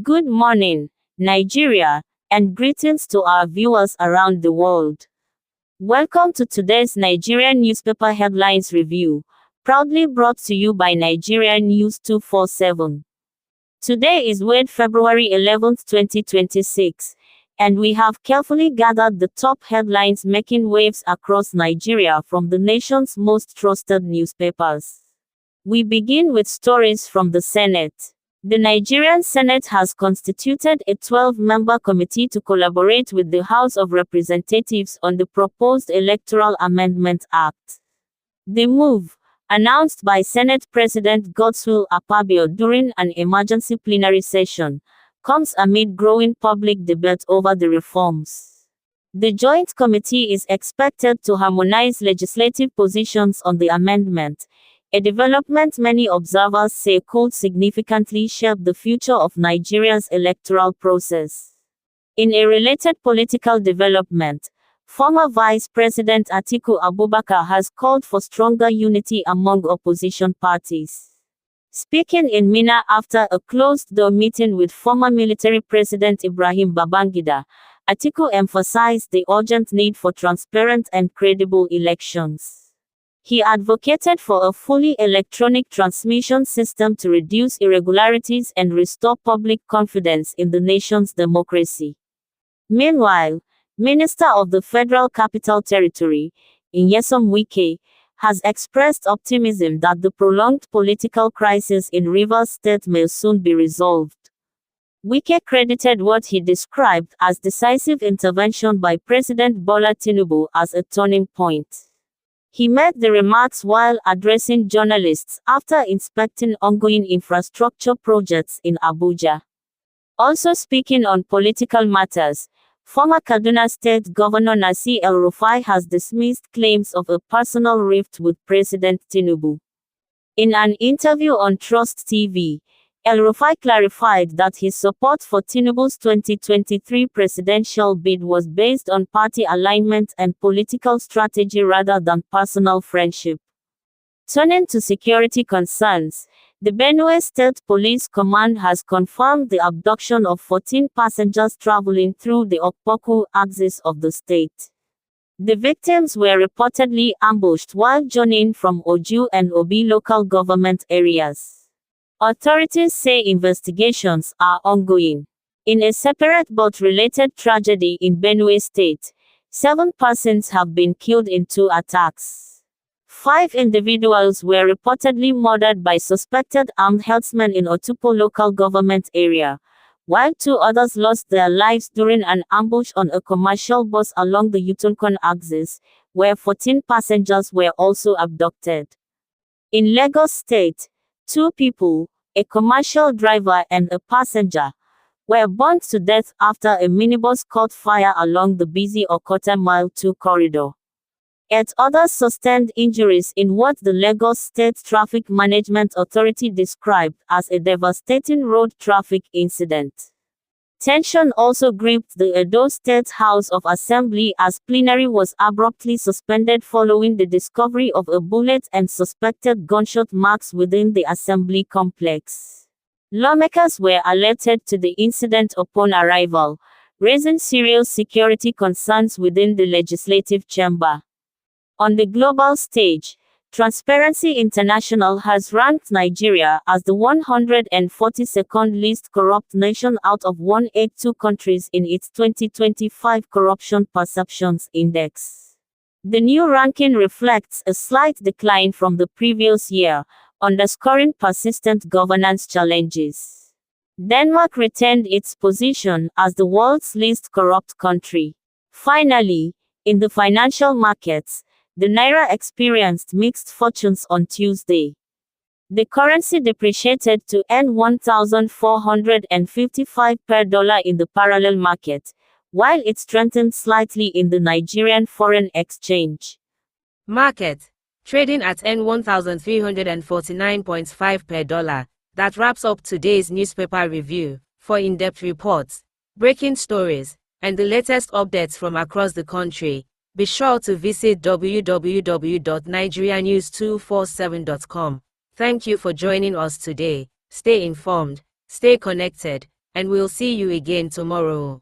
Good morning, Nigeria, and greetings to our viewers around the world. Welcome to today's Nigerian newspaper headlines review, proudly brought to you by Nigerian News 247. Today is February 11, 2026, and we have carefully gathered the top headlines making waves across Nigeria from the nation's most trusted newspapers. We begin with stories from the Senate. The Nigerian Senate has constituted a 12-member committee to collaborate with the House of Representatives on the proposed Electoral Amendment Act. The move, announced by Senate President Godswill Akpabio during an emergency plenary session, comes amid growing public debate over the reforms. The Joint Committee is expected to harmonize legislative positions on the amendment, a development many observers say could significantly shape the future of Nigeria's electoral process. In a related political development, former Vice President Atiku Abubakar has called for stronger unity among opposition parties. Speaking in Minna after a closed-door meeting with former military President Ibrahim Babangida, Atiku emphasized the urgent need for transparent and credible elections. He advocated for a fully electronic transmission system to reduce irregularities and restore public confidence in the nation's democracy. Meanwhile, Minister of the Federal Capital Territory, Nyesom Wike, has expressed optimism that the prolonged political crisis in Rivers State may soon be resolved. Wike credited what he described as decisive intervention by President Bola Tinubu as a turning point. He made the remarks while addressing journalists after inspecting ongoing infrastructure projects in Abuja. Also speaking on political matters, former Kaduna State Governor Nasir El-Rufai has dismissed claims of a personal rift with President Tinubu. In an interview on Trust TV, El-Rufai clarified that his support for Tinubu's 2023 presidential bid was based on party alignment and political strategy rather than personal friendship. Turning to security concerns, the Benue State Police Command has confirmed the abduction of 14 passengers traveling through the Okpoku axis of the state. The victims were reportedly ambushed while journeying from Oju and Obi local government areas. Authorities say investigations are ongoing. In a separate but related tragedy in Benue State, 7 persons have been killed in 2 attacks. 5 individuals were reportedly murdered by suspected armed herdsmen in Otupo local government area, while 2 others lost their lives during an ambush on a commercial bus along the Utonkon axis, where 14 passengers were also abducted. In Lagos State, 2 people, a commercial driver and a passenger, were burnt to death after a minibus caught fire along the busy Okota Mile 2 corridor. 8 others sustained injuries in what the Lagos State Traffic Management Authority described as a devastating road traffic incident. Tension also gripped the Edo State House of Assembly as plenary was abruptly suspended following the discovery of a bullet and suspected gunshot marks within the assembly complex. Lawmakers were alerted to the incident upon arrival, raising serious security concerns within the legislative chamber. On the global stage, Transparency International has ranked Nigeria as the 142nd least corrupt nation out of 182 countries in its 2025 Corruption Perceptions Index. The new ranking reflects a slight decline from the previous year, underscoring persistent governance challenges. Denmark retained its position as the world's least corrupt country. Finally, in the financial markets, the Naira experienced mixed fortunes on Tuesday. The currency depreciated to N$1,455 per dollar in the parallel market, while it strengthened slightly in the Nigerian foreign exchange market, trading at N$1,349.5 per dollar. That wraps up today's newspaper review. For in-depth reports, breaking stories, and the latest updates from across the country, be sure to visit www.nigerianews247.com. Thank you for joining us today. Stay informed, stay connected, and we'll see you again tomorrow.